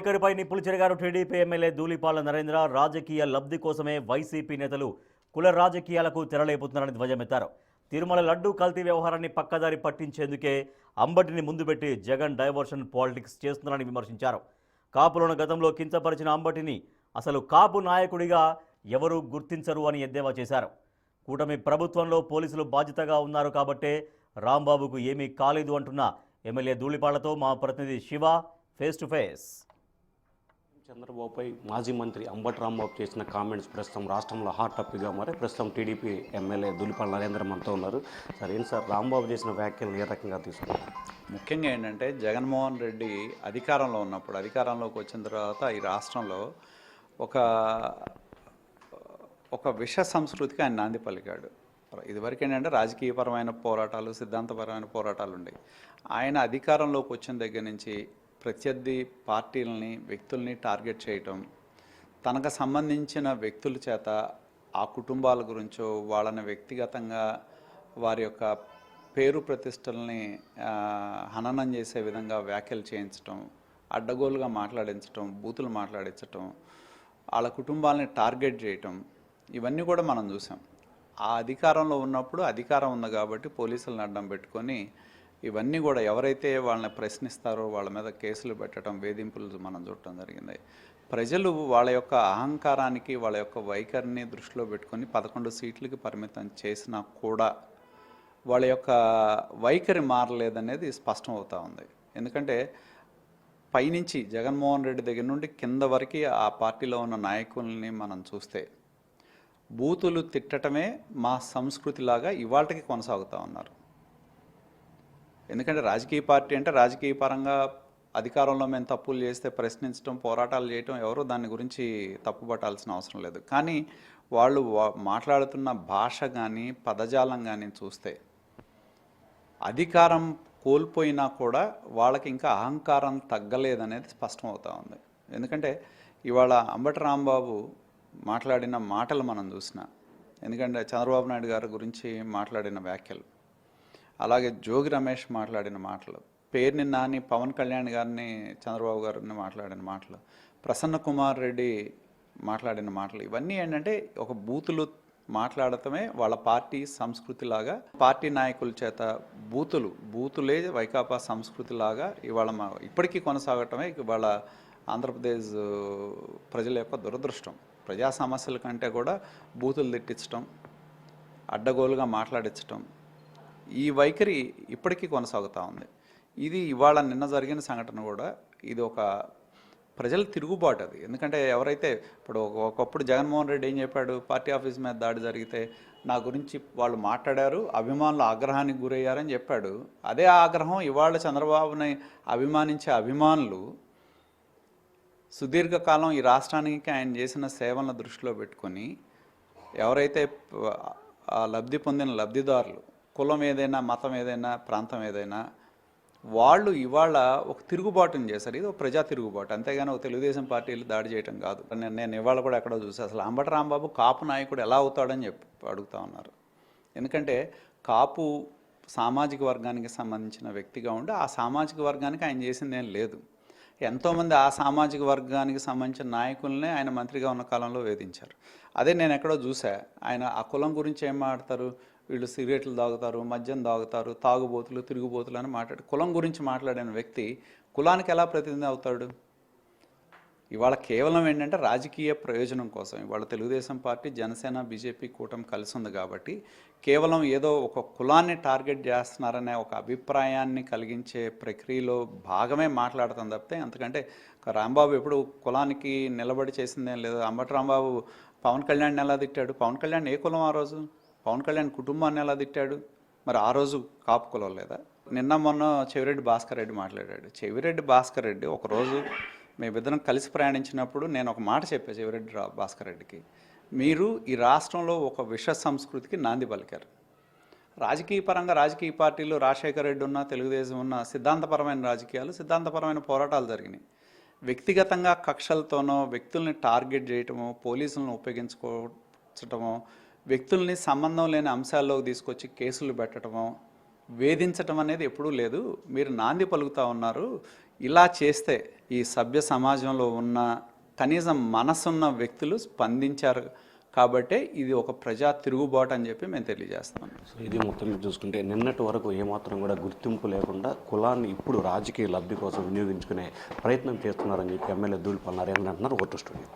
వైఖరిపై నిప్పులు చెరిగారు TDP MLA Dhulipala Narendra. రాజకీయ లబ్ధి కోసమే వైసీపీ నేతలు కుల రాజకీయాలకు తెరలేపుతున్నారని ధ్వజమెత్తారు. తిరుమల లడ్డూ కల్తీ వ్యవహారాన్ని పక్కదారి పట్టించేందుకే అంబటిని ముందు పెట్టి జగన్ డైవర్షన్ పాలిటిక్స్ చేస్తున్నారని విమర్శించారు. కాపులను గతంలో కించపరిచిన అంబటిని అసలు కాపు నాయకుడిగా ఎవరూ గుర్తించరు అని ఎద్దేవా చేశారు. కూటమి ప్రభుత్వంలో పోలీసులు బాధ్యతగా ఉన్నారు కాబట్టే రాంబాబుకు ఏమీ కాలేదు అంటున్న ఎమ్మెల్యే ధూళిపాలతో మా ప్రతినిధి శివ ఫేస్ టు ఫేస్. చంద్రబాబుపై మాజీ మంత్రి అంబటి రాంబాబు చేసిన కామెంట్స్ ప్రస్తుతం రాష్ట్రంలో హాట్ టాపిక్గా మారి ప్రస్తుతం టీడీపీ ఎమ్మెల్యే ధూళిపాల నరేంద్ర మనతో ఉన్నారు. సార్, ఏంటి సార్ రాంబాబు చేసిన వ్యాఖ్యలు ఏ రకంగా తీసుకున్నారు? ముఖ్యంగా ఏంటంటే జగన్మోహన్ రెడ్డి అధికారంలో ఉన్నప్పుడు, అధికారంలోకి వచ్చిన తర్వాత ఈ రాష్ట్రంలో ఒక విష సంస్కృతికి ఆయన నాంది పలికాడు. ఇదివరకు ఏంటంటే రాజకీయపరమైన పోరాటాలు, సిద్ధాంతపరమైన పోరాటాలు ఉండేవి. ఆయన అధికారంలోకి వచ్చిన దగ్గర నుంచి ప్రత్యర్థి పార్టీలని, వ్యక్తుల్ని టార్గెట్ చేయటం, తనకు సంబంధించిన వ్యక్తుల చేత ఆ కుటుంబాల గురించో వాళ్ళని వ్యక్తిగతంగా వారి యొక్క పేరు ప్రతిష్టల్ని హననం చేసే విధంగా వ్యాఖ్యలు చేయించటం, అడ్డగోలుగా మాట్లాడించటం, బూతులు మాట్లాడించటం, వాళ్ళ కుటుంబాలని టార్గెట్ చేయటం, ఇవన్నీ కూడా మనం చూసాం. ఆ అధికారంలో ఉన్నప్పుడు అధికారం ఉంది కాబట్టి పోలీసులను అడ్డం పెట్టుకొని ఇవన్నీ కూడా ఎవరైతే వాళ్ళని ప్రశ్నిస్తారో వాళ్ళ మీద కేసులు పెట్టడం, వేధింపులు మనం చూడటం జరిగింది. ప్రజలు వాళ్ళ యొక్క అహంకారానికి, వాళ్ళ యొక్క వైఖరిని దృష్టిలో పెట్టుకొని 11 సీట్లకి పరిమితం చేసినా కూడా వాళ్ళ యొక్క వైఖరి మారలేదనేది స్పష్టం అవుతూ ఉంది. ఎందుకంటే పైనుంచి జగన్మోహన్ రెడ్డి దగ్గర నుండి కింద వరకు ఆ పార్టీలో ఉన్న నాయకుల్ని మనం చూస్తే బూతులు తిట్టడమే మా సంస్కృతిలాగా ఇవాళకి కొనసాగుతూ ఉన్నారు. ఎందుకంటే రాజకీయ పార్టీ అంటే రాజకీయ పరంగా అధికారంలో మేము తప్పులు చేస్తే ప్రశ్నించడం, పోరాటాలు చేయటం, ఎవరో దాని గురించి తప్పుపట్టాల్సిన అవసరం లేదు. కానీ వాళ్ళు మాట్లాడుతున్న భాష కానీ పదజాలం కానీ చూస్తే అధికారం కోల్పోయినా కూడా వాళ్ళకి ఇంకా అహంకారం తగ్గలేదనేది స్పష్టం అవుతూ ఉంది. ఎందుకంటే ఇవాళ అంబటి రాంబాబు మాట్లాడిన మాటలు మనం చూసినా, ఎందుకంటే చంద్రబాబు నాయుడు గారి గురించి మాట్లాడిన వ్యాఖ్యలు, అలాగే జోగి రమేష్ మాట్లాడిన మాటలు, పేర్ని నాని పవన్ కళ్యాణ్ గారిని, చంద్రబాబు గారిని మాట్లాడిన మాటలు, ప్రసన్న కుమార్ రెడ్డి మాట్లాడిన మాటలు, ఇవన్నీ ఏంటంటే ఒక బూతులు మాట్లాడటమే వాళ్ళ పార్టీ సంస్కృతిలాగా, పార్టీ నాయకుల చేత బూతులే వైకాపా సంస్కృతిలాగా ఇవాళ ఇప్పటికీ కొనసాగటమే ఇవాళ ఆంధ్రప్రదేశ్ ప్రజల యొక్క దురదృష్టం. ప్రజా సమస్యల కంటే కూడా బూతులు తిట్టించడం, అడ్డగోలుగా మాట్లాడించడం, ఈ వైఖరి ఇప్పటికీ కొనసాగుతూ ఉంది. ఇది ఇవాళ నిన్న జరిగిన సంఘటన కూడా ఇది ఒక ప్రజల తిరుగుబాటు. అది ఎందుకంటే ఎవరైతే ఇప్పుడు ఒకప్పుడు జగన్మోహన్ రెడ్డి ఏం చెప్పాడు, పార్టీ ఆఫీస్ మీద దాడి జరిగితే నా గురించి వాళ్ళు మాట్లాడారు, అభిమానులు ఆగ్రహానికి గురయ్యారని చెప్పాడు. అదే ఆగ్రహం ఇవాళ చంద్రబాబుని అభిమానించే అభిమానులు సుదీర్ఘకాలం ఈ రాష్ట్రానికి ఆయన చేసిన సేవలను దృష్టిలో పెట్టుకొని ఎవరైతే లబ్ధి పొందిన లబ్ధిదారులు, కులం ఏదైనా, మతం ఏదైనా, ప్రాంతం ఏదైనా, వాళ్ళు ఇవాళ ఒక తిరుగుబాటుని చేశారు. ఇది ఒక ప్రజా తిరుగుబాటు, అంతేగాని ఒక తెలుగుదేశం పార్టీలు దాడి చేయడం కాదు. నేను ఇవాళ కూడా ఎక్కడో చూసి అసలు అంబటి రాంబాబు కాపు నాయకుడు ఎలా అవుతాడని చెప్పి అడుగుతూ ఉన్నారు. ఎందుకంటే కాపు సామాజిక వర్గానికి సంబంధించిన వ్యక్తిగా ఉండి ఆ సామాజిక వర్గానికి ఆయన చేసింది ఏం లేదు. ఎంతోమంది ఆ సామాజిక వర్గానికి సంబంధించిన నాయకులనే ఆయన మంత్రిగా ఉన్న కాలంలో వేధించారు. అదే నేను ఎక్కడో చూసా, ఆయన ఆ కులం గురించి ఏం మాట్లాడతారు, వీళ్ళు సిగరెట్లు తాగుతారు, మద్యం తాగుతారు, తాగుబోతులు, తిరుగుబోతులు అని కులం గురించి మాట్లాడిన వ్యక్తి కులానికి ఎలా ప్రతినిధి అవుతాడు? ఇవాళ కేవలం ఏంటంటే రాజకీయ ప్రయోజనం కోసం ఇవాళ తెలుగుదేశం పార్టీ, జనసేన, బీజేపీ కూటమి కలిసి ఉంది కాబట్టి కేవలం ఏదో ఒక కులాన్ని టార్గెట్ చేస్తున్నారనే ఒక అభిప్రాయాన్ని కలిగించే ప్రక్రియలో భాగమే మాట్లాడుతుంది తప్పితే, అంతకంటే రాంబాబు ఎప్పుడు కులానికి నిలబడి చేసిందేం లేదు. అంబటి రాంబాబు పవన్ కళ్యాణ్ ఎలా తిట్టాడు? పవన్ కళ్యాణ్ ఏ కులం ఆ రోజు? పవన్ కళ్యాణ్ కుటుంబాన్ని ఎలా తిట్టాడు? మరి ఆ రోజు కాపు కులం లేదా? నిన్న మొన్న చెవిరెడ్డి భాస్కర్ రెడ్డి మాట్లాడాడు. చెవిరెడ్డి భాస్కర్ రెడ్డి ఒకరోజు మేమిద్దరం కలిసి ప్రయాణించినప్పుడు నేను ఒక మాట చెప్పాను చెవిరెడ్డి భాస్కర్ రెడ్డికి, మీరు ఈ రాష్ట్రంలో ఒక విష సంస్కృతికి నాంది పలికారు. రాజకీయ పరంగా రాజకీయ పార్టీలు, రాజశేఖర రెడ్డి ఉన్న, తెలుగుదేశం ఉన్న, సిద్ధాంతపరమైన రాజకీయాలు, సిద్ధాంతపరమైన పోరాటాలు జరిగినాయి. వ్యక్తిగతంగా కక్షలతోనో, వ్యక్తుల్ని టార్గెట్ చేయటమో, పోలీసులను ఉపయోగించుకోవటమో, వ్యక్తుల్ని సంబంధం లేని అంశాల్లోకి తీసుకొచ్చి కేసులు పెట్టడమో, వేధించటం అనేది ఎప్పుడూ లేదు. మీరు నాంది పలుకుతూ ఉన్నారు. ఇలా చేస్తే ఈ సభ్య సమాజంలో ఉన్న కనీసం మనసున్న వ్యక్తులు స్పందించారు కాబట్టే ఇది ఒక ప్రజా తిరుగుబాటు అని చెప్పి మేము తెలియజేస్తాం. సో ఇది మొత్తం మీరు చూసుకుంటే నిన్నటి వరకు ఏమాత్రం కూడా గుర్తింపు లేకుండా కులాన్ని ఇప్పుడు రాజకీయ లబ్ధి కోసం వినియోగించుకునే ప్రయత్నం చేస్తున్నారని చెప్పి ఎమ్మెల్యే ధూళిపాల నరేంద్ర అంటున్నారు. Vote studio.